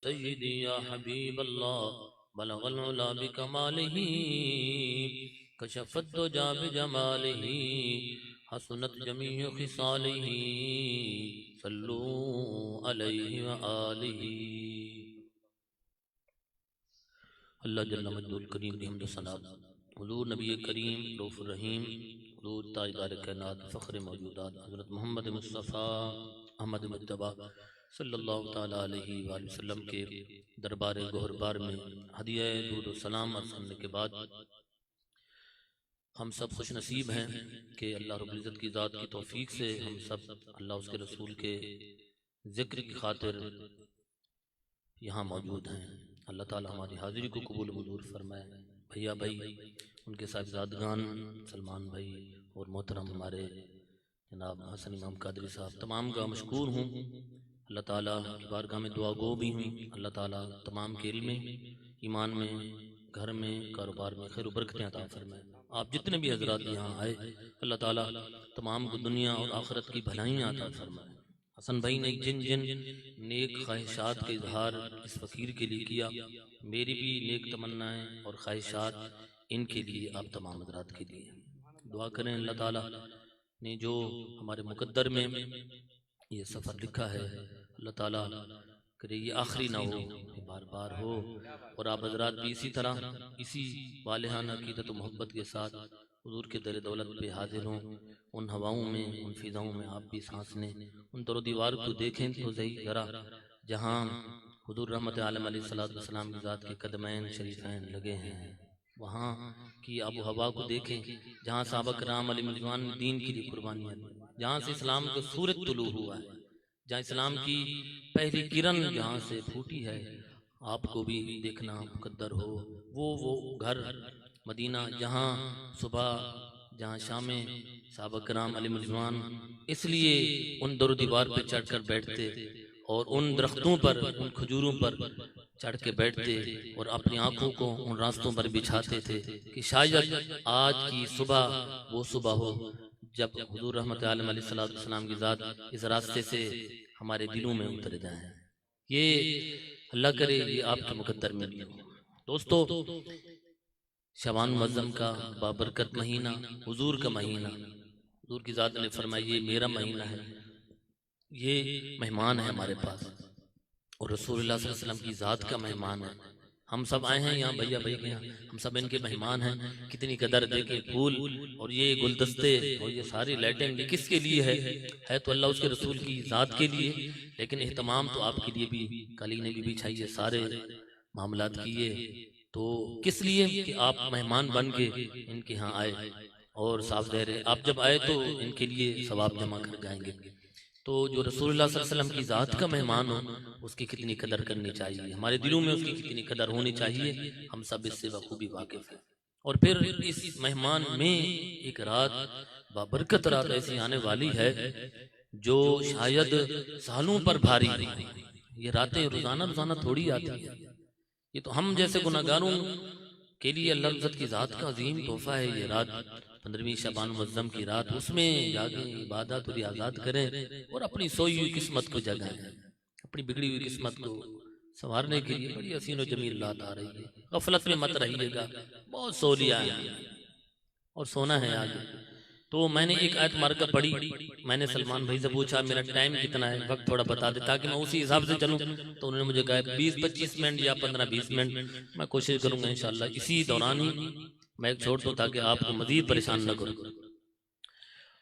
सय्यदी या हबीब अल्लाह बलगल उला बिकमालिही कशफत दुजा बिजमालिही हसनत जमीउ खिसालिही सल्लू अलैहि व आलिही। अल्लाह जल्ल मजदुल करीम की हम्द सना हुजूर नबी करीम रऊफ़ुर रहीम हुजूर ताजदार कायनात फ़ख्र मौजूदात हज़रत मोहम्मद मुस्तफ़ा अहमद मुज्तबा सल्लल्लाहु ताला अलैहि वसल्लम के दरबार गोहरबार में हदिया दूर सलाम अर्ज़ करने के बाद हम सब खुश नसीब हैं कि अल्लाह रब्बुल इज़्ज़त की ज़ात की तौफ़ीक से हम सब अल्लाह उसके रसूल के ज़िक्र की खातिर यहाँ मौजूद हैं। अल्लाह ताला हमारी हाज़िरी को कबूल मंजूर फरमाए। भैया भाई, उनके साहिबजादगान सलमान भाई और मोहतरम हमारे जनाब हसन इमाम कादरी साहब, तमाम का मशकूर हूँ। अल्लाह ताला की बारगाह में दुआ गो भी हूँ। अल्लाह ताला तमाम के इल्म में, ईमान में, घर में, कारोबार में खैर बरकतें अता फरमाए। आप जितने भी हजरात यहाँ आए, अल्लाह ताला तमाम को दुनिया और आखिरत की भलाइयाँ अता फरमाए। हसन भाई ने जिन जिन नेक ख्वाहिशात का इजहार इस फ़कीर के लिए किया, मेरी भी नेक तमन्नाएँ और ख्वाहिशात इनके लिए, आप तमाम हजरात के लिए दुआ करें। अल्लाह ताला ने जो हमारे मुकद्दर में ये सफ़र लिखा है, अल्लाह ताला करे ये आखिरी ना हो, ये बार बार हो। और आप हजरात भी इसी तरह इसी वालिहाना अक़ीदत व मोहब्बत के साथ हुजूर के दर दौलत पे हाजिर हों। उन हवाओं में, उन फिज़ाओं में आप भी सांस लें। उन दरो दीवार को देखें तो सही ज़रा, जहाँ हुजूर रहमत आलम अलैहिस्सलातु वस्सलाम की ज़ात के कदमैन शरीफैन लगे हैं। वहाँ की आबो हवा को देखें जहाँ सहाबा किराम अलैहिर्रिज़वान ने दीन के लिए कुर्बानियाँ दी, जहाँ से इस्लाम का सूरज तुलू हुआ है, जहाँ इस्लाम की पहली किरण जहाँ से फूटी है। आपको भी देखना मुकद्दर हो वो घर मदीना, जहाँ सुबह जहाँ शामें सहाबा किराम अलैहिर्रिज़वान इसलिए उन दर दीवार पर चढ़कर बैठते और उन दरख्तों पर, उन खजूरों पर चढ़ के बैठते और अपनी आंखों को उन रास्तों पर बिछाते थे कि शायद आज की सुबह वो सुबह हो जब हुजूर रहमत आलम अलैहिस्सलाम की ज़ात इस रास्ते से हमारे दिलों में उतर जाए। ये अल्लाह करे ये आपके मुकद्दर में भी हो। दोस्तों, शबान मुअज़्ज़म का बाबरकत महीना, हुजूर का महीना, हुजूर की ज़ात ने फरमाया ये मेरा महीना है, ये मेहमान है हमारे पास और रसूलुल्लाह सल्लल्लाहु अलैहि वसल्लम की ज़ात का मेहमान है। हम सब आए हैं यहाँ भैया भाई के यहाँ, हम सब इनके मेहमान हैं। कितनी कदर देखे फूल और ये गुलदस्ते और ये सारी लाइटिंग किसके लिए है तो अल्लाह उसके रसूल की ज़ात के लिए, लेकिन एहतमाम तो आपके लिए भी कालीने भी बिछाई है, सारे मामलात किए। तो किस लिए कि आप मेहमान बन के इनके यहाँ आए और साफ ज़ाहिर आप जब आए तो इनके लिए सवाब जमा कर जाएंगे। तो जो रसूलुल्लाह सल्लल्लाहु अलैहि वसल्लम की ज़ात का मेहमान हो उसकी कितनी कदर करनी चाहिए, हमारे दिलों में उसकी कितनी कदर होनी चाहिए, हम सब इससे बखूबी वाकिफ़ हैं। और फिर इस मेहमान में एक रात बाबरकत रात ऐसी आने वाली है जो शायद सालों पर भारी है। ये रातें रोज़ाना रोज़ाना थोड़ी आती है। ये तो हम जैसे गुनाहगारों के लिए अल्लाह इज़्ज़त की ज़ात का अजीम तोहफा है। ये रात 15वीं शबान मुअज़्ज़म की रात, उसमें जागे इबादत और आज़ाद करें और अपनी सोई हुई किस्मत को जगाएं, अपनी बिगड़ी हुई किस्मत को संवारने के लिए बड़ी हसीन और जमील रात आ रही है। गफलत में मत रहिएगा, बहुत सो लिया है और सोना है आगे। तो मैंने एक आयत मार्का पढ़ी, मैंने सलमान भाई से पूछा मेरा टाइम कितना है, वक्त थोड़ा बता दे ताकि मैं उसी हिसाब से चलूं। तो उन्होंने मुझे कहा 20-25 मिनट या 15-20 मिनट, मैं कोशिश करूंगा इंशाअल्लाह इसी दौरान ही मैं छोड़ दूं ताकि आपको मजीद परेशान न करूं।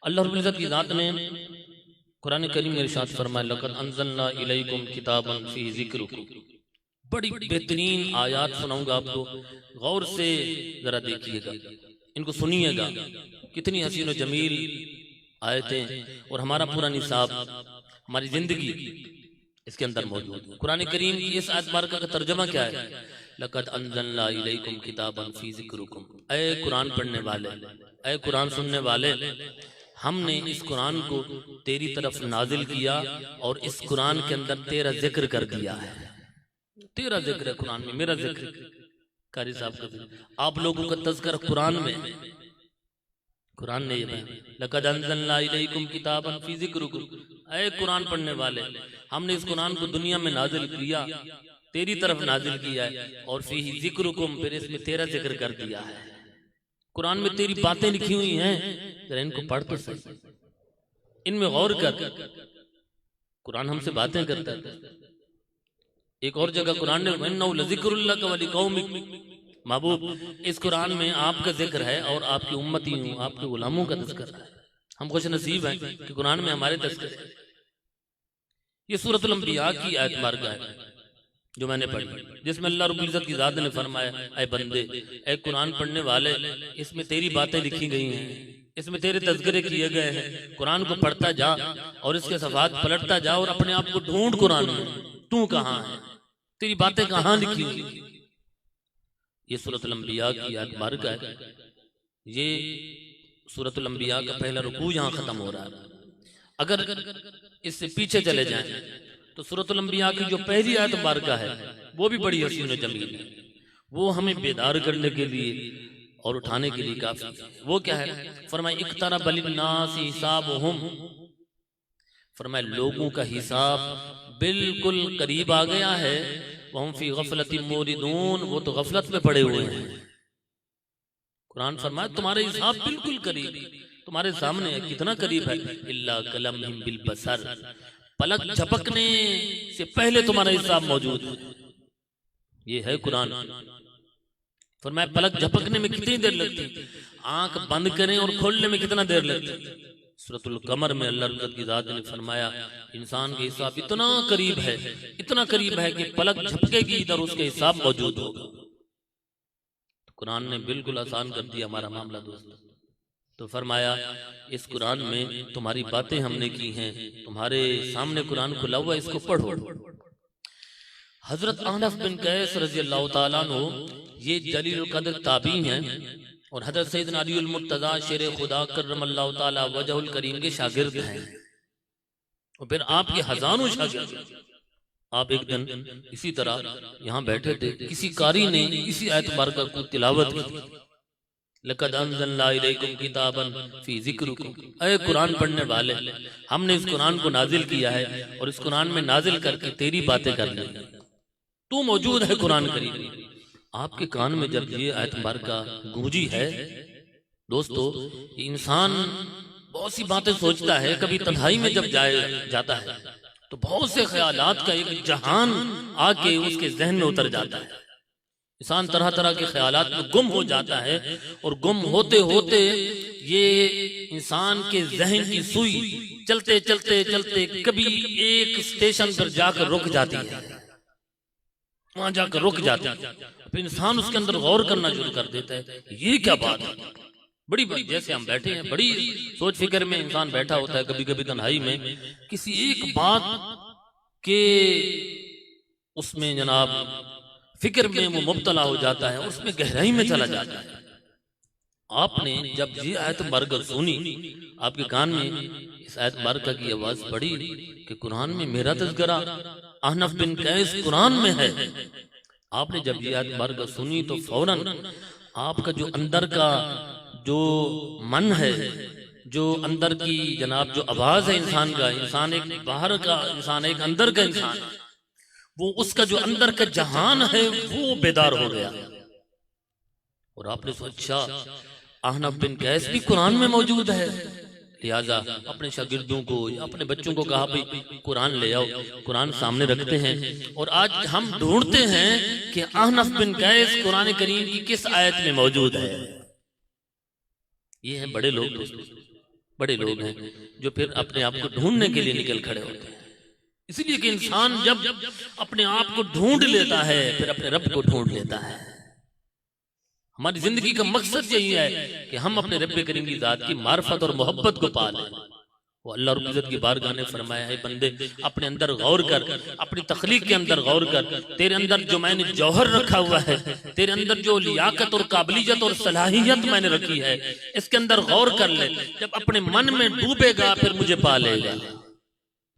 अल्लाह रब्बुल इज़्ज़त की ज़ात ने कुरान करीम में इरशाद फरमाया लक़द अंज़लना इलैकुम किताबन फ़ीही ज़िक्रुकुम, बड़ी बेहतरीन आयात सुनाऊंगा आपको, गौर से जरा देखिएगा, इनको सुनिएगा। कितनी हसीन और जमील आयतें और हमारा पूरा निसाब, हमारी जिंदगी इसके अंदर मौजूद है। कुरान करीम की इस आयत बारका का तर्जुमा क्या है? लक़द अंज़लना इलैकुम किताबन फ़ी ज़िक्रिकुम, ऐ कुरान पढ़ने वाले, ऐ कुरान सुनने वाले, हमने इस कुरान को तेरी तरफ नाजिल किया और इस कुरान के अंदर तेरा जिक्र कर दिया है। तेरा जिक्र है कुरान में, मेरा जिक्र कारी साहब का जिक्र, आप लोगों का तज़किरा कुरान में। कुरान ने ये बयान, लक़द अंज़लना इलैकुम किताबन फ़ी ज़िक्रिकुम, ऐ कुरान पढ़ने वाले, हमने इस कुरान को दुनिया में नाजिल किया तेरी तरफ नाजिल किया है, और फीही जिक्रुकुम, फिर इसमें तेरा जिक्र कर दिया है। कुरान में तेरी बातें लिखी हुई हैं, जरा इनको पढ़ तो सही, इनमें गौर कर। कुरान हमसे बातें करता है। एक और जगह कुरान ने वन्नहु लज़िक्रुल लक व लिकौमिक, महबूब इस कुरान में आपका जिक्र है और आपकी उम्मतियों, आपके गुलामों का तज़किरा है। हम खुश नसीब हैं कि कुरान में हमारे तज़किरे हैं। ये सूरतुल अंबिया की आयत मुबारक है जो मैंने पढ़ी, जिसमें अल्लाह रब्बुल इज़्ज़त की ज़ात ने फरमाया, ऐ बंदे, ऐ कुरान पढ़ने वाले, इसमें तेरी बातें लिखी गई हैं, इसमें तेरे तज़किरे किए गए हैं। कुरान को पढ़ता जा और इसके सफ़ात पलटता जा और अपने आप को ढूंढ कुरान में, तू कहाँ है, तेरी बातें कहाँ लिखी हुई। ये सूरतुल अंबिया की आयत मुबारक है। ये सूरतुल अंबिया का पहला रुकू यहाँ खत्म हो रहा है। अगर इससे पीछे चले जाएं तो सूरतुल अंबिया की जो पहली आयत मुबारक है वो भी बड़ी हसीन और जमील है। वो हमें बेदार करने के लिए और उठाने के लिए काफी है। वो क्या है? फरमाए इक़्तरब लिन्नास हिसाबुहुम, फरमाए लोगों का हिसाब बिल्कुल करीब आ गया है। वहुम फी गफलतिन मुरिदून, वो तो गफलत में पड़े हुए हैं। कुरान फरमाए तुम्हारे हिसाब बिल्कुल करीब, तुम्हारे सामने है। कितना करीब है? इल्ला कलमहिम बिल बसर, पलक झपकने से पहले तुम्हारा हिसाब मौजूद है। ये है कुरान। फरमाया पलक झपकने में कितनी देर लगती, आंख बंद करें और खोलने में कितना देर लगती। सूरतुल कमर में अल्लाह रब्बुल इज़्ज़त की ज़ात ने फरमाया इंसान के हिसाब इतना करीब है, इतना करीब है कि पलक झपकेगी इधर उसके हिसाब मौजूद होगा। तो कुरान ने बिल्कुल आसान कर दिया हमारा मामला दोस्तों। तो फरमाया इस कुरान में तुम्हारी बातें हमने की हैं, तुम्हारे सामने कुरान खुला हुआ, इसको पढ़ो। हजरत अहनफ बिन कैस रज़ी अल्लाह ताला अन्हु ये जलील कद्र ताबी हैं और हजरत सैयदना अलीउल मुर्तज़ा शेर खुदा करमल्लाहु ताला वजहुल करीम के शागिर्द हैं। और फिर आपके हजारों शागिर्द। आप एक दिन इसी तरह यहाँ बैठे थे, किसी कारी ने इसी आयत मुबारक को तिलावत की, लक़द अंज़लना इलैकुम किताबन फी ज़िक्रिकुम, ऐ कुरान पढ़ने वाले, हमने इस कुरान को नाजिल किया है और इस कुरान में नाजिल करके तेरी बातें कर ली, तू मौजूद है कुरान करीम। आपके कान में जब ये आयत मुबारक गूंजी है दोस्तों, इंसान बहुत सी बातें सोचता है। कभी तन्हाई में जब जाता है तो बहुत से ख्यालात का एक जहान आके उसके जहन में उतर जाता है। इंसान तरह तरह के ख्यालात में गुम हो जाता है और गुम होते होते ये इंसान के जहन की सुई चलते चलते चलते कभी एक स्टेशन पर जाकर रुक जाती है, वहां जाकर रुक जाती है। फिर इंसान उसके अंदर गौर करना शुरू कर देता है, ये क्या बात है। बड़ी जैसे हम बैठे हैं, बड़ी सोच फिक्र में इंसान बैठा होता है, कभी कभी तन्हाई में किसी एक बात के उसमें जनाब फिक्र में वो मुब्तला हो जाता है, उसमें गहराई में चला जाता है। आपने जब ये आयत मुबारक सुनी, आपके कान में इस आयत मुबारक की आवाज पड़ी कि कुरान में मेरा तज़किरा अहनफ बिन कैस कुरान में है। आपने जब ये आयत मुबारक सुनी तो फौरन आपका जो अंदर का जो मन है, जो अंदर की जनाब जो आवाज है इंसान का, इंसान एक बाहर का इंसान, एक अंदर का इंसान, वो उसका जो अंदर का जहान है वो बेदार हो गया। और आपने सोचा अहनफ बिन कैस भी कुरान में मौजूद है, लिहाजा अपने शागिर्दों को या अपने बच्चों को कहा भाई कुरान ले आओ। कुरान सामने रखते हैं और आज हम ढूंढते हैं कि अहनफ बिन कैस कुरान करीम की किस आयत में मौजूद है। ये हैं बड़े लोग दोस्तों, बड़े लोग हैं जो फिर अपने आप को ढूंढने के लिए निकल खड़े होते हैं। इसलिए कि इंसान जब अपने आप को ढूंढ लेता है फिर अपने रब को ढूंढ लेता है। हमारी जिंदगी का मकसद यही है कि हम अपने रब करीम की जात की मार्फत और मोहब्बत को पा लें। वो अल्लाह रब्बुल इज़्ज़त की बारगाह ने फरमाया है बंदे अपने अंदर गौर कर, अपनी तख्लीक के अंदर गौर कर। तेरे अंदर जो मैंने जौहर रखा हुआ है, तेरे अंदर जो लियाकत और काबिलियत और सलाहियत मैंने रखी है, इसके अंदर गौर कर ले। जब अपने मन में डूबेगा फिर मुझे पा लेगा,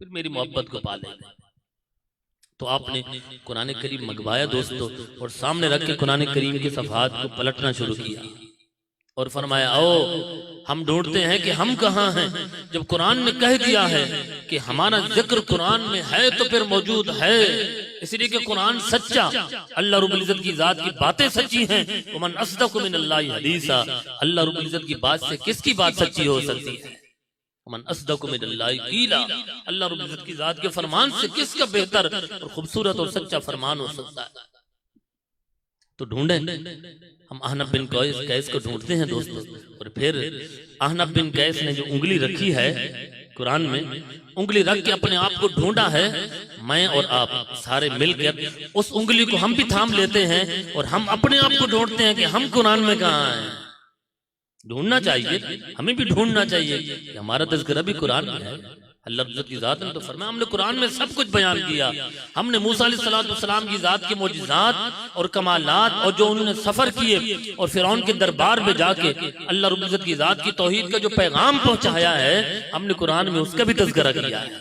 फिर मेरी मोहब्बत को पा लेगा। तो आपने कुरान करीम मंगवाया दोस्तों और सामने रख के कुरान करीम के सफ़हात को पलटना शुरू किया और फरमाया आओ हम ढूंढते हैं कि हम कहाँ हैं। जब कुरान ने कह दिया है कि हमारा जिक्र कुरान में है तो फिर मौजूद है, इसलिए कि कुरान सच्चा, अल्लाह रब्बुल इज्जत की जात की बातें सच्ची हैं। वमन अस्दक़ु मिनल्लाहि हदीसा, अल्लाह रब्बुल इज्जत की बात से किसकी बात सच्ची हो सकती है? वमन अस्दक़ु मिनल्लाहि क़ीला, अल्लाह रब्बुल इज्जत की जात के फरमान से किसका बेहतर और खूबसूरत और सच्चा फरमान हो सकता है? तो ढूंढे हम अहनफ बिन कैस को ढूंढते हैं दोस्तों। और फिर अहनफ बिन कैस ने जो उंगली रखी है कुरान में, उंगली रख के अपने आप को ढूंढा है। मैं और आप सारे मिलकर उस उंगली को हम भी थाम लेते हैं और हम अपने आप को ढूंढते हैं कि हम कुरान में कहाँ हैं। ढूंढना चाहिए, हमें भी ढूंढना चाहिए कि हमारा तज़किरा भी कुरान में है। अल्लाह की ज़ात ने तो फरमाया हमने कुरान में सब कुछ बयान किया। हमने मूसा अलैहिस्सलाम की ज़ात के मोजिज़ात और कमालात और जो उन्होंने सफर किए और फिरौन के दरबार में जाके अल्लाह रब्बुल इज्जत की ज़ात की तौहीद का जो पैगाम पहुंचाया है, हमने कुरान में उसका भी तज़किरा किया है।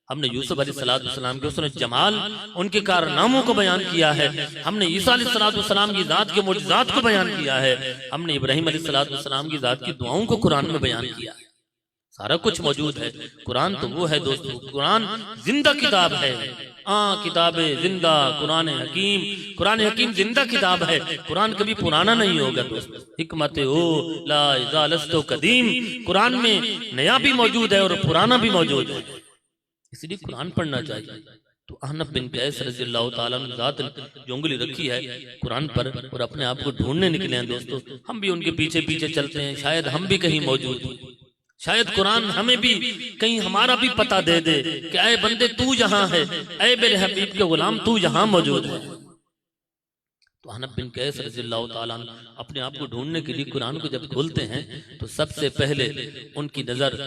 हमने यूसुफ अलैहिस्सलाम के उसने जमाल, उनके कारनामों को बयान किया है। हमने ईसा अलैहिस्सलाम की ज़ात के मोजिज़ात को बयान किया है। हमने इब्राहीम अलैहिस्सलाम की ज़ात की दुआओं को कुरान में बयान किया है। सारा कुछ मौजूद है। कुरान तो वो है दोस्तों, कुरान जिंदा किताब है। किताबे जिंदा कुरान हकीम, कुरान हकीम जिंदा किताब है। कुरान कभी पुराना नहीं होगा दोस्तों। हिकमत ओ ला इज़ा लस्तो कदीम, कुरान में नया भी मौजूद है और पुराना भी मौजूद है। इसलिए कुरान पढ़ना चाहिए। तो अहनफ बिन कैस रज़ियल्लाहु ताला अन्हु ज़ात जो उंगली रखी है कुरान पर और अपने आप को ढूंढने निकले हैं दोस्तों। हम भी उनके पीछे पीछे चलते हैं, शायद हम भी कहीं मौजूद हैं। शायद कुरान हमें भी कहीं हमारा भी पता दे दे कि ऐ बंदे तू जहां है, ऐ मेरे हबीब के गुलाम तू जहां मौजूद है। तो अहनफ बिन कैस रज़ियल्लाहु ताला अपने आप को ढूंढने के लिए कुरान को जब खोलते हैं तो सबसे पहले उनकी नजर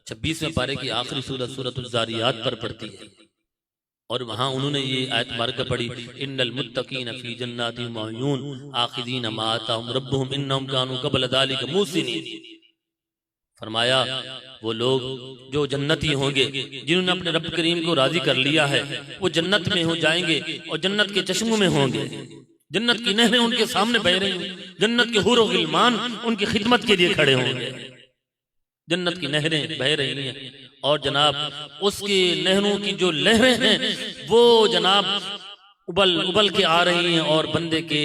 26वें पारे की आखिरी सूरत सूरतुज़ ज़ारियात पर पड़ती है और वहां उन्होंने ये आयत मुबारक पढ़ी, इन्नल मुत्तकीन फी जन्नातिन व उयून आखिदीन मा आताहुम रब्बुहुम इन्नहुम कानू क़ब्ल ज़ालिका मुहसिनीन। फरमाया वो लोग जो जन्नती होंगे, जिन्होंने अपने रब करीम को राजी कर लिया है, वो जन्नत में हो जाएंगे और जन्नत के चश्मों में होंगे। जन्नत की नहरें उनके सामने बह रही हैं, जन्नत के हूर और गिलमान उनकी खिदमत के लिए खड़े होंगे। जन्नत की नहरें बह रही हैं और जनाब उसकी नहरों की जो लहरें हैं वो जनाब उबल उबल के आ रही हैं और बंदे के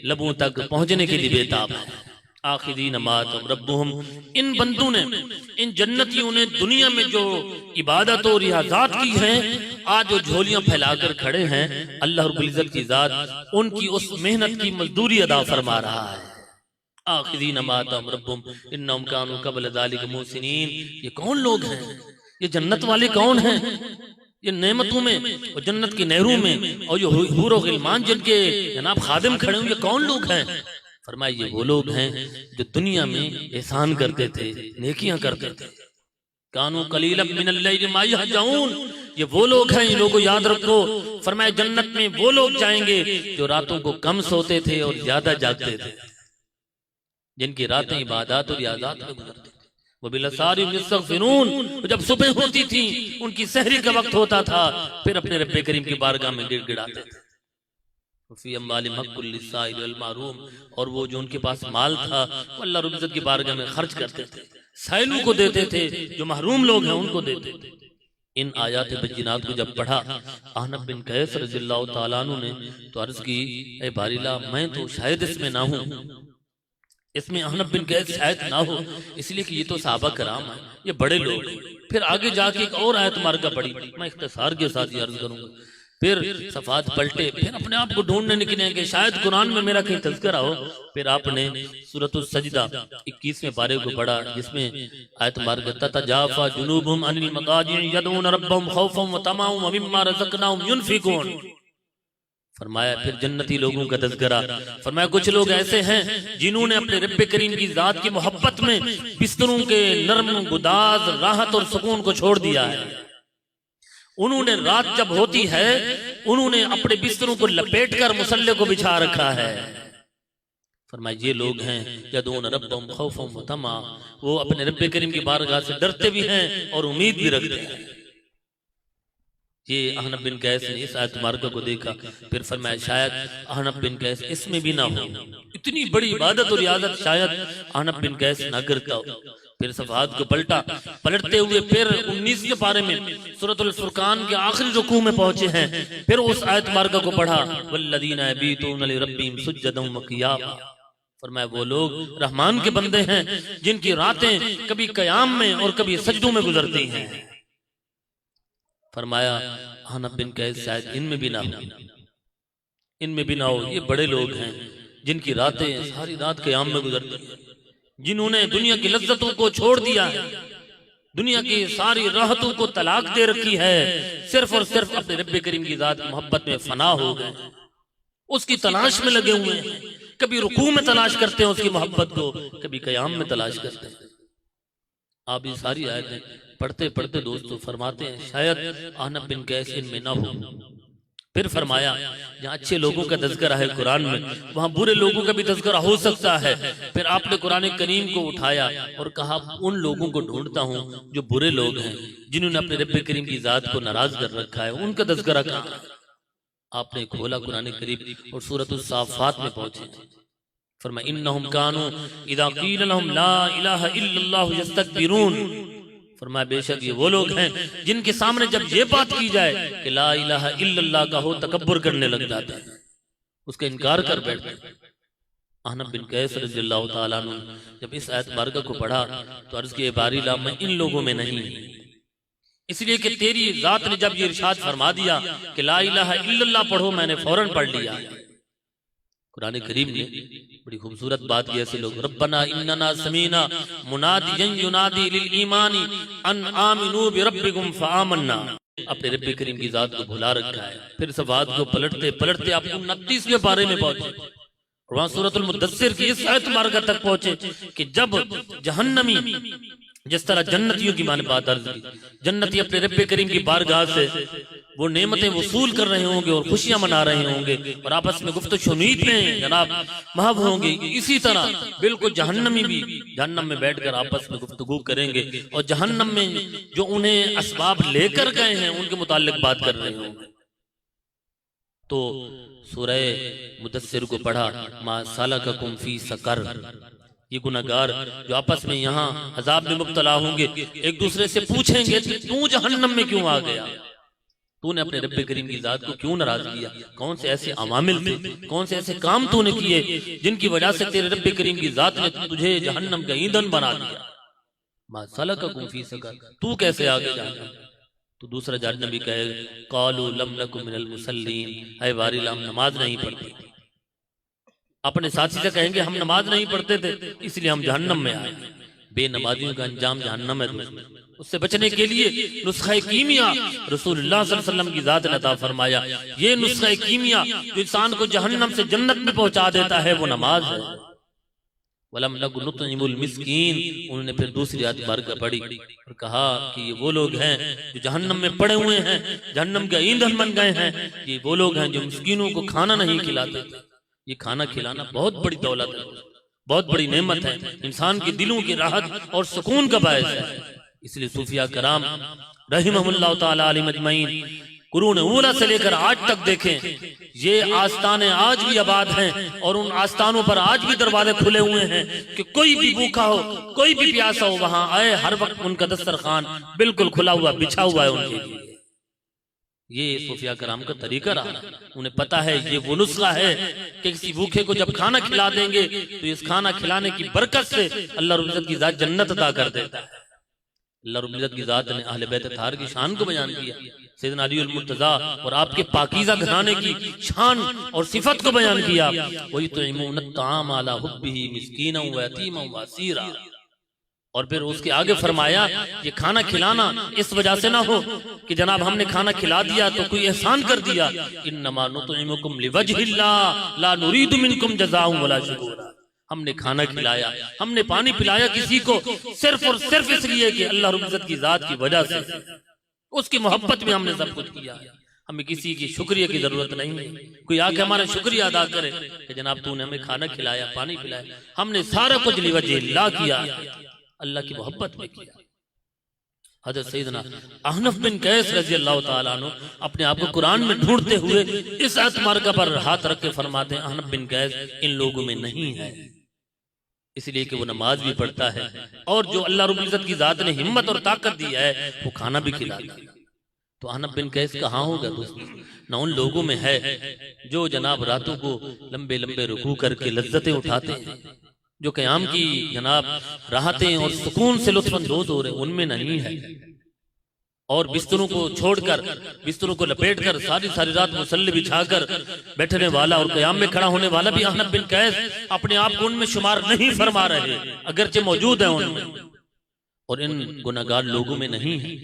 लबों तक पहुंचने के लिए बेताब है। आखिदीन मा आताहुम रब्बुहुम, इन बंदों ने, इन जन्नतियों ने दुनिया में जो इबादत और रियाज़ात की हैं, आज जो झोलियां फैलाकर खड़े हैं, अल्लाह रब्बुल इज्जत की जात उनकी उस मेहनत की मजदूरी अदा फरमा रहा है। आखिदीन मा आताहुम रब्बुहुम इन्नहुम कानू क़ब्ल ज़ालिका मुहसिनीन। ये कौन लोग हैं? ये जन्नत वाले कौन हैं? ये नेमतों में और जन्नत की नहरों में और ये हूर और गिलमान जिनके जनाब खादिम खड़े हुए, ये कौन लोग हैं? फरमाइए वो लोग हैं जो दुनिया में एहसान करते थे, नेकियां करते थे। कानू कलीलन मिनल लैल मा यहजऊन, ये वो लोग हैं, इन लोगों को याद रखो। फरमाया जन्नत में वो लोग जाएंगे जो रातों को कम सोते थे और ज्यादा जागते थे, जिनकी रातें इबादत और रियाज़ात में गुजरती थी। वो बिलसारी यस्तगफिरून, जब सुबह होती थी उनकी सहरी का वक्त होता था, फिर अपने रब्बे करीम की बारगाह में गिड़गिड़ाते थे। और वो जो उनके पास माल था वो अल्लाह रब्बुल इज्जत की बारगाह में खर्च करते थे, साइलों को देते थे, जो महरूम लोग हैं उनको देते थे। इन आयात बय्यिनात को जब पढ़ा अहनफ बिन कैस रज़ियल्लाहु ताला अन्हु ने तो अर्ज की, ए बारिला मैं तो शायद इसमें ना हूं, इसमें अहनफ बिन कैस शायद ना हो, इसलिए कि ये तो सहाबा कराम है, ये बड़े लोग। फिर आगे जाके एक और आयत मार्का पड़ी, मैं इख्तिसार के साथ अर्ज करूंगा। फिर सफात पलटे, फिर अपने आप को ढूंढने निकले कि शायद कुरान में मेरा कहीं तज़किरा हो। फिर आपने सूरतुस सजदा 21वें पारे को पढ़ा, जिसमें आयत मुबारक ततजाफा जुनूबुहुम अनिल मदाजि'i यदऊन रब्बहुम खौफन व तमअन व मिम्मा रज़क़नाहुम युनफिकून। फरमाया फिर जन्नती लोगों का तज़किरा। फरमाया कुछ लोग ऐसे हैं जिन्होंने अपने रब्बे करीम की जात की मोहब्बत में बिस्तरों के नरम गुदाज राहत और सुकून को छोड़ दिया है। उन्होंने रात जब होती है उन्होंने अपने बिस्तरों को लपेट कर मुसल्ले को बिछा रखा है। फरमाया ये लोग हैं यदून रब्बहुम खौफन व तमा, वो अपने रब्बे करीम की बारगाह से डरते भी हैं और उम्मीद भी रखते हैं। ये अहनफ बिन कैस ने इस आयत मुबारका को देखा, फिर फरमाया शायद अहनफ बिन कैस इसमें भी ना हो, इतनी बड़ी इबादत और रियाज़त शायद अहनफ बिन कैस ना करता हो। फिर सफात को पलटा, पलटते हुए फिर 19वें पारे में सूरतुल फुरकान के आखिरी रुकू में पहुंचे हैं। फिर उस आयत मार्का को पढ़ा, वल्लदीना यबीतूना लिरब्बिहिम सुज्जदन व क़ियामा। फरमाया वो लोग रहमान के बंदे हैं जिनकी रातें कभी कयाम में और कभी सजदों में गुजरती हैं। फरमाया अहनफ बिन कैस शायद इनमें भी ना हो, इनमें भी ना हो। ये बड़े लोग हैं जिनकी रातें सारी रात कयाम में गुजरती हैं, जिन्होंने दुनिया की लज्जतों को छोड़ दिया है, दुनिया की सारी राहतों को तलाक दे रखी है, सिर्फ और सिर्फ अपने रब्बे करीम की जात मोहब्बत में फना हो गए, उसकी तलाश में लगे हुए हैं। कभी रुकू में तलाश करते हैं उसकी मोहब्बत को, कभी कयाम में तलाश करते हैं। आप ये सारी आयतें पढ़ते पढ़ते दोस्तों फरमाते हैं शायद अहनफ बिन कैस इनमें ना हो। फिर फरमाया जहाँ अच्छे लोगों का तज़किरा है कुरान में, वहाँ बुरे लोगों का भी तज़किरा हो सकता है। फिर आपने कुरान करीम को उठाया और कहा उन लोगों को ढूंढता हूँ जो बुरे लोग हैं, जिन्होंने अपने रब्बे करीम की जात को नाराज कर रखा है, उनका तज़किरा कहाँ है। आपने खोला कुरान करीम और सूरतुस साफ़ात में पहुंचे। फरमाया इन्नहुम कानू इज़ा क़ील लहुम ला इलाहा इल्लल्लाहु यस्तकबिरून। फरमाया बेशक ये वो लोग हैं जिनके सामने जब ये बात की जाए कि ला इलाहा इल्लल्लाह का हो, तकब्बुर करने लग जाते हैं, उसका इनकार कर बैठते हैं। अहनफ बिन कैस रज़ियल्लाहु ताला अन्हु जब इस आयत बारका को पढ़ा तो अर्ज किए बारी ला मैं इन लोगों में नहीं, इसलिए कि तेरी जात ने जब ये इरशाद फरमा दिया कि ला इलाहा इल्लल्लाह पढ़ो, मैंने फौरन पढ़ लिया। कुरान करीम ने बड़ी खूबसूरत बात की, ऐसे लोग रब्बना इन्नना समीना मुनादियन युनादी लिल ईमानी अन आमिनू बिरब्बिकुम फआमन्ना। अपने रब्बे करीम की जात को भुला रखा है। फिर सवाद को पलटते पलटते आप 29वें पारे में पहुंचे, वहां सूरतुल मुद्दस्सिर की इस आयत मार्का तक पहुंचे कि जब जहन्नमी, जिस तरह जन्नतियों की माने बात अर्ज की, जन्नती अपने रब्बे करीम की बारगाह से वो नेमतें वसूल कर रहे होंगे और खुशियां मना रहे होंगे और आपस में गुफ्तगू शुनीद में जनाब महब होंगे। इसी तरह बिल्कुल जहन्नमी भी जहन्नम में बैठकर आपस में गुफ्तगू करेंगे और जहन्नम में जो उन्हें असबाब लेकर गए हैं उनके मुताल्लिक बात कर रहे होंगे। तो सूरह मुदस्सिर को पढ़ा, मा सलककुम फी सकर। ये गुनाहगार जो आपस में यहाँ अजाब में मुब्तला होंगे एक दूसरे से पूछेंगे तू जहन्नम में क्यों आ गया, तूने अपने रब्बे करीम की जात को क्यों नाराज किया, कौन से ऐसे अवामिल थे, कौन से ऐसे काम तूने किए जिनकी वजह से तेरे रब्बे करीम की जात ने तुझे जहन्नम का ईंधन बना दिया। मा सलककुम फी सकर, तू कैसे आगे जाएगा। तो दूसरा जहन्नमी कहे कालू लम नकु मिनल मुसल्लीन, ऐ बारी हम नमाज नहीं पढ़ते। अपने साथी से कहेंगे हम नमाज नहीं पढ़ते थे इसलिए हम जहन्नम में आए। बेनमाजियों का अंजाम जहन्नम है। उससे बचने के लिए नुस्खा कीमिया रसूलुल्लाह सल्लल्लाहु अलैहि वसल्लम की जात ने अता फरमाया। ये नुस्खा कीमिया जो इंसान को जहन्नम से जन्नत में पहुंचा देता है वो नमाज है। वलम नकु नुतइमुल मिस्कीन। उन्होंने फिर दूसरी आयत बारका पढ़ी और कहा कि ये वो लोग हैं जो जहन्नम में पड़े हुए हैं, जहन्नम का ईंधन बन गए हैं। ये वो लोग हैं जो मिस्कीनों को खाना नहीं खिलाते। ये खाना खिलाना बहुत बड़ी दौलत है, बहुत बड़ी नेमत है, इंसान के दिलों की राहत और सुकून का बायस है। इसलिए सूफिया कराम रहिमहुल्लाह ताला अलैहि मजमईन कुरून ऊला से लेकर आज तक देखें, ये आस्ताने आज भी आबाद हैं और उन आस्तानों पर आज भी दरवाजे खुले हुए हैं कि कोई भी भूखा हो, कोई भी प्यासा हो, वहां आए। हर वक्त उनका दस्तरखान बिल्कुल खुला हुआ बिछा हुआ है उनके लिए। ये सूफिया कराम का तरीका रहा। उन्हें पता है ये वो नुस्खा है कि किसी भूखे को जब खाना खिला देंगे तो इस खाना खिलाने की बरकत से अल्लाह रब्बुल इज्जत की जात जन्नत अता कर देता है। अल्लाह रब्बुल इज्जत की जात ने अहले बैत अतहार की शान को बयान किया, सैयदना अली अल मुर्तजा और आपके पाकीज़ा घराने की शान और सिफत को बयान किया। वही तो इमुनत ताम अला हुब्बिही मिस्कीनन व यतीमन व असीरा। और फिर उसके आगे फरमाया ये खाना खिलाना इस वजह से ना हो कि जनाब हमने खाना खिला दिया तो कोई एहसान कर दिया। इन्नमा नुतइमुकुम लिवजहिल्लाह ला नुरीदु मिनकुम जज़ाअन वला शुकूरा। हमने खाना खिलाया, हमने पानी पिलाया किसी को सिर्फ और सिर्फ इसलिए कि अल्लाह रब्बुल इज्जत की जात की वजह से, उसकी मोहब्बत में हमने सब कुछ किया। हमें किसी की शुक्रिया की जरूरत नहीं है, कोई आके हमारा शुक्रिया अदा करे कि जनाब तूने हमें खाना खिलाया, पानी पिलाया। हमने सारा कुछ लिवजहिल्लाह किया, अल्लाह की मोहब्बत में किया। हज़रत सैयदना अहनफ बिन कैस रज़ियल्लाहु ताला अन्हु अपने आप को कुरान में ढूंढते हुए इस आयत मार्का पर हाथ रख के फरमाते हैं अहनफ बिन कैस इन लोगों में नहीं है। इसलिए कि वो नमाज भी पढ़ता है और जो अल्लाह रब्बुल इज्जत की जात ने हिम्मत और ताकत दी है वो खाना भी खिलाता है। तो अहनफ बिन कैस कहाँ होगा दोस्तों? ना उन लोगों में है जो जनाब रातों को लंबे लंबे रुकू करके लज्जतें उठाते हैं, जो क़याम की जनाब राहतें और सुकून से लुत्फ़अंदोज़ हो रहे, उनमें नहीं है। और बिस्तरों को छोड़कर, बिस्तरों को लपेटकर सारी सारी रात मुसल्ले बिछाकर बैठने वाला और क़याम में खड़ा होने वाला भी अहनफ बिन कैस अपने आप को उनमें शुमार नहीं फरमा रहे, अगरचे मौजूद है उनमें। और इन गुनाहगार लोगों में नहीं है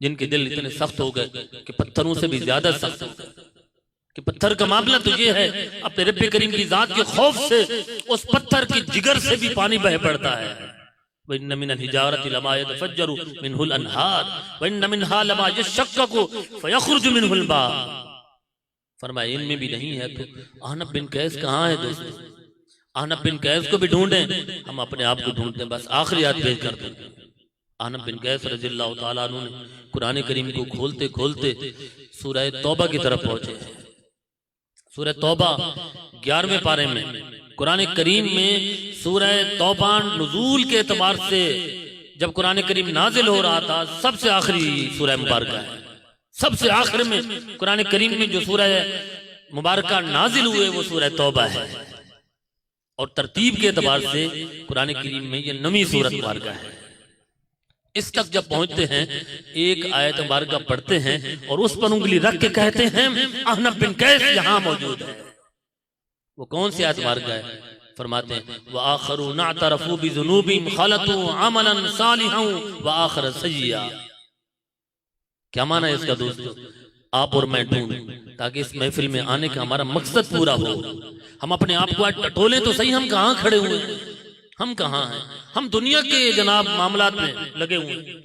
जिनके दिल इतने सख्त हो गए कि पत्थरों से भी ज्यादा सख्त हो गए, कि पत्थर का मामला तो ये है अपने रब्बे करीम की जात के खौफ से उस पत्थर के जिगर से भी पानी बह पड़ता है। वइन्न मिनल हिजारति लमा यतफज्जरु मिनहुल अनहार वइन्न मिनहा लमा यशक्ककु फयखरुजु मिनहुल मा। फरमाया इनमें भी नहीं है। तो अहनफ बिन कैस कहाँ है दोस्तों? अहनफ बिन कैस को भी ढूंढें, हम अपने आप को ढूंढते हैं। बस आखिरी आयत पेश कर दें। अहनफ बिन कैस रज़ियल्लाहु ताला अन्हु ने कुरान करीम को खोलते खोलते सूरह तौबा की तरफ पहुंचे। सूरह तौबा 11वें पारे में कुरान करीम में सूरह तौबा नुज़ूल के एतबार से जब कुरान करीम नाजिल हो रहा था सबसे आखिरी सूरह मुबारक है। सबसे आखिर में कुरान करीम में जो सूरह मुबारक नाजिल हुए वो सूरह तौबा है। और तरतीब के एतबार से कुरान करीम में ये 9वीं सूरत मुबारक है। इस तक जब पहुंचते हैं एक आयत मुबारक पढ़ते हैं और उस पर उंगली रख के कहते हैं अहनफ बिन कैस यहाँ मौजूद है। वो कौन सी आयत मुबारक है? फरमाते हैं व आखरू नअतरफू बिजुनूबिहिम खलतू अमलन सालिहन व आखर सय्या। क्या माना है इसका दोस्तों? आप और मैं ढूंढ, ताकि इस महफिल में आने का हमारा मकसद पूरा हो। हम अपने आप को आज टटोले तो सही, हम कहाँ खड़े हुए हैं? हम कहाँ हैं? हम दुनिया के जनाब मामलात में लगे हुए हैं।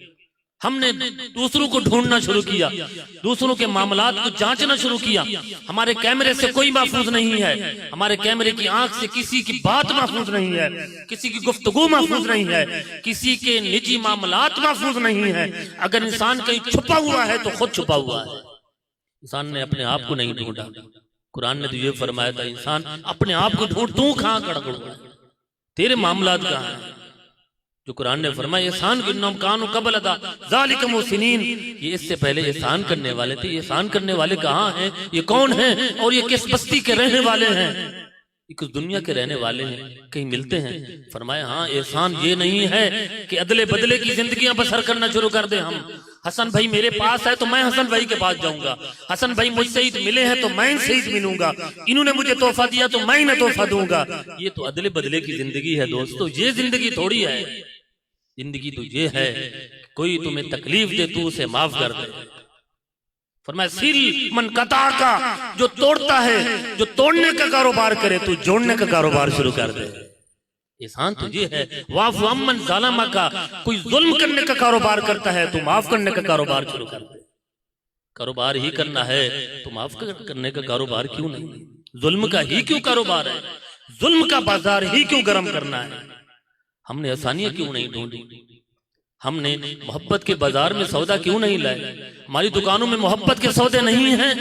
हमने दूसरों को ढूंढना शुरू किया, दूसरों के मामलात को जांचना शुरू किया। हमारे कैमरे से कोई महफूज नहीं है, हमारे कैमरे की आंख से किसी की बात महफूज नहीं है, किसी की गुफ्तगू महफूज नहीं है, किसी के निजी मामलात महफूज नहीं है। अगर इंसान कहीं छुपा हुआ है तो खुद छुपा हुआ है। इंसान ने अपने आप को नहीं ढूंढा। कुरान ने तो ये फरमाया था इंसान अपने आप को ढूंढ, तू कहाँ खड़ा हुआ है, तेरे मामलात कहाँ हैं? जो कुरान ने फरमाया एहसान किन्नम कानू कबल अदा ज़ालिका मुहसिनीन, ये इससे पहले एहसान करने वाले थे। ये एहसान करने वाले कहाँ हैं? ये कौन हैं और ये किस बस्ती के रहने वाले हैं? ये किस दुनिया के रहने वाले हैं? कहीं मिलते हैं? फरमाया हाँ, एहसान ये नहीं है कि अदले बदले की जिंदगियां बसर करना शुरू कर दे। हम हसन भाई मेरे पास है तो मैं हसन भाई के पास जाऊंगा, हसन भाई मुझसे ईद मिले हैं तो मैं इनसे ईद मिलूंगा, इन्होंने मुझे तोहफा दिया तो मैं इन्हें तोहफा दूंगा। ये तो अदले बदले की जिंदगी है दोस्तों। ये जिंदगी थोड़ी है। जिंदगी तो ये है कोई तुम्हें तकलीफ दे तू उसे माफ कर दे। फरमाया सिल मन कता का, जो तोड़ता है, जो तोड़ने का कारोबार करे तू जोड़ने का कारोबार शुरू कर दे। एहसान तो ये है वाफ़ु अम्मन ज़ालमा का, कोई जुल्म करने का कारोबार करता है तो माफ करने का कारोबार शुरू कर दे। कारोबार ही करना है तो माफ करने का कारोबार क्यों नहीं? जुल्म का ही क्यों कारोबार है? जुल्म का बाजार ही क्यों गर्म करना है? हमने आसानियां क्यों नहीं ढूंढी? हमने मोहब्बत के बाजार में सौदा क्यों नहीं लाए? हमारी दुकानों में मोहब्बत के सौदे नहीं हैं।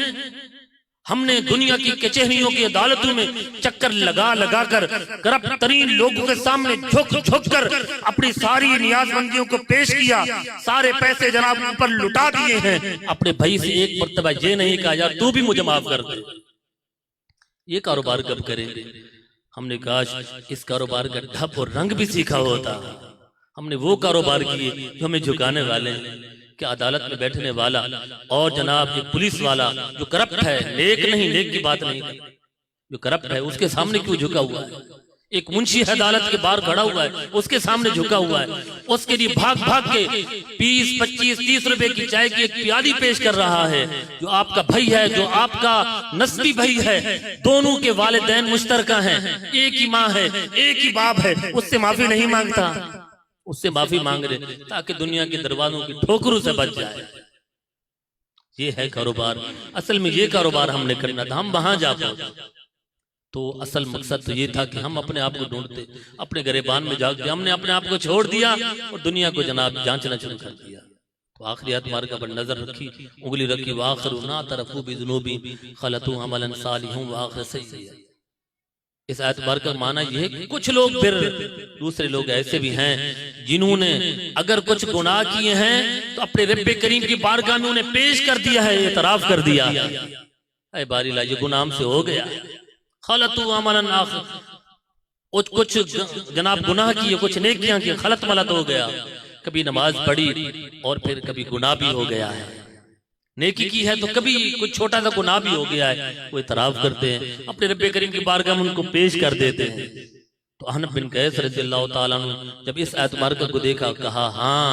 हमने दुनिया की कचहरियों की अदालतों में चक्कर लगा लगा कर करप्ट तरीन लोगों के सामने झुक झुक कर अपनी सारी नियाजमंदियों को पेश किया, सारे पैसे जनाब ऊपर लुटा दिए हैं। अपने भाई से एक मर्तबा ये नहीं कहा यार तू भी मुझे माफ कर दे। ये कारोबार कब करेंगे? हमने काश इस कारोबार का ढप और रंग भी सीखा होता। हमने वो कारोबार किए जो हमें झुकाने वाले हैं। क्या अदालत में बैठने वाला और जनाब ये पुलिस वाला जो करप्ट है, नेक नहीं, नेक की बात नहीं, जो करप्ट है उसके सामने क्यों झुका हुआ है? एक मुंशी है अदालत के बाहर खड़ा हुआ है, उसके सामने झुका हुआ है, उसके लिए भाग भाग के 20, 25, 30 रुपए की चाय की एक प्याली पेश कर रहा है। जो आपका भाई है, जो आपका नस्बी भाई है, दोनों के वालिदैन मुश्तरका हैं, एक ही माँ है, एक ही बाप है, उससे माफी नहीं मांगता, उससे माफी मांग रहे ताकि दुनिया के दरवाजों की ठोकरों से बच जाए। ये है कारोबार। असल में ये कारोबार हमने करना था, हम वहां जा पहुंचे। तो असल मकसद तो ये था कि हम अपने आप को ढूंढते, अपने गिरेबान में जाके हमने अपने आप को छोड़ दिया और दुनिया को जनाब जांचना शुरू कर दिया। तो आखिरी आयत मुबारक पर नजर रखी, उंगली रखी, वाखिरु ना तरफू बिजुनूबी खलतू अमलन सालिहन व आखिर सय्या। इस एतबार का माना यह है कि कुछ लोग फिर दूसरे लोग ऐसे भी हैं जिन्होंने अगर कुछ गुनाह किए हैं तो अपने रब्बे करीम की बारगाह में उन्हें पेश कर दिया है, एतराफ कर दिया है, ऐ बारी ला ये गुनाह हमसे हो गया, खलतु अमलन आखिर, कुछ जनाब गुनाह किए, कुछ नेकियां की, खलत मलत हो गया, कभी नमाज पढ़ी और फिर कभी गुनाह भी हो गया है, नेकी की है तो कभी कुछ छोटा सा गुनाह भी हो गया है, वो इतराफ करते हैं, अपने रब्बे करीम की बारगाह में उनको पेश कर देते हैं। तो अहनफ बिन कैस रज़ियल्लाहु ताला अन्हु जब इस एतबार को देखा, कहा हाँ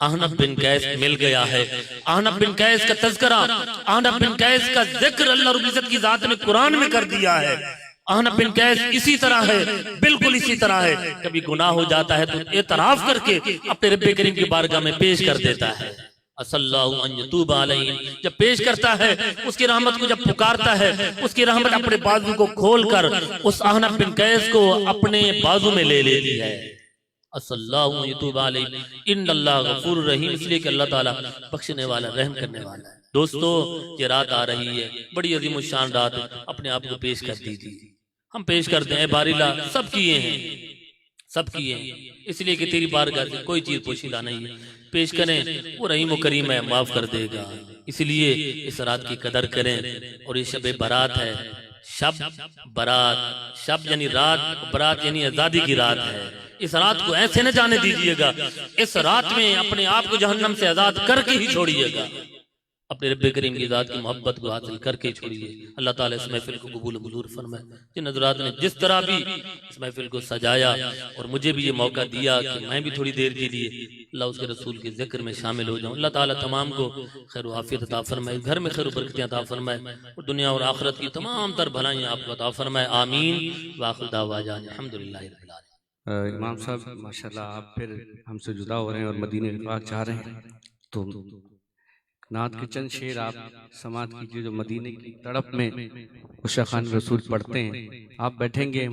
अहनफ बिन कैस मिल गया है, अहनफ बिन कैस का तज़किरा, अहनफ बिन कैस का जिक्र अल्लाह रब्बुल इज्जत की जात ने कुरान में कर दिया है। अहनफ बिन कैस इसी तरह है, बिल्कुल इसी तरह है, कभी गुनाह हो जाता है तो एतराफ करके अपने रब्बे करीम की बारगाह में पेश कर देता है। असल्लाहु अन यतूबा अलैहि, जब पेश करता है उसकी रहमत को, जब पुकारता है उसकी रहमत अपने बाजू को खोलकर उस अहनफ बिन कैस को अपने बाजू में ले लेती है। असल्लाहु अन यतूबा अलैहि इन्नल्लाह गफूरुर रहीम, इसलिए कि अल्लाह ताला बख्शने वाला, रहम करने वाला है। दोस्तों ये रात आ रही है, बड़ी अजीम शान रात, अपने आप को पेश कर दीजिए। हम पेश करते हैं बारिला, सब किए हैं, सब किए हैं, इसलिए कि तेरी बारगाह से कोई चीज पोशीदा नहीं है, पेश करें, वो रहीम करीम है, माफ कर देगा। इसलिए इस रात की कदर करें। और ये शब बारात है, शब बारात, शब यानी रात, बारात यानी आजादी की रात है। इस रात को ऐसे न जाने दीजिएगा, इस रात में अपने आप को जहन्नम से आजाद करके ही छोड़िएगा, अपने रब्बे करीम की ज़ात की मोहब्बत को हासिल करके छोड़िए। अल्लाह ताला इस महफिल को कबूल मंजूर फरमाए। जिन हज़रात ने जिस तरह भी इस महफिल को सजाया और मुझे भी ये मौका दिया कि मैं भी थोड़ी देर के लिए अल्लाह उसके रसूल के जिक्र में शामिल हो जाऊँ, अल्लाह ताला तमाम को खैर आफियत अता फरमाए, घर में खैर बरकतें अता फरमाए और दुनिया और आखिरत की तमाम तर भलाइयाँ आपको अता फरमाए। आमीन। वाखिर दावाना अल्हम्दुलिल्लाहि रब्बिल आलमीन। इमाम साहब माशाल्लाह आप फिर हमसे जुदा हो रहे हैं और मदीने रिफ़ाक़ चाह रहे हैं, तो नात के चंद शेर आप समात कीजिए जो मदीने की तड़प में उस शाखान रसूल पढ़ते हैं। आप बैठेंगे।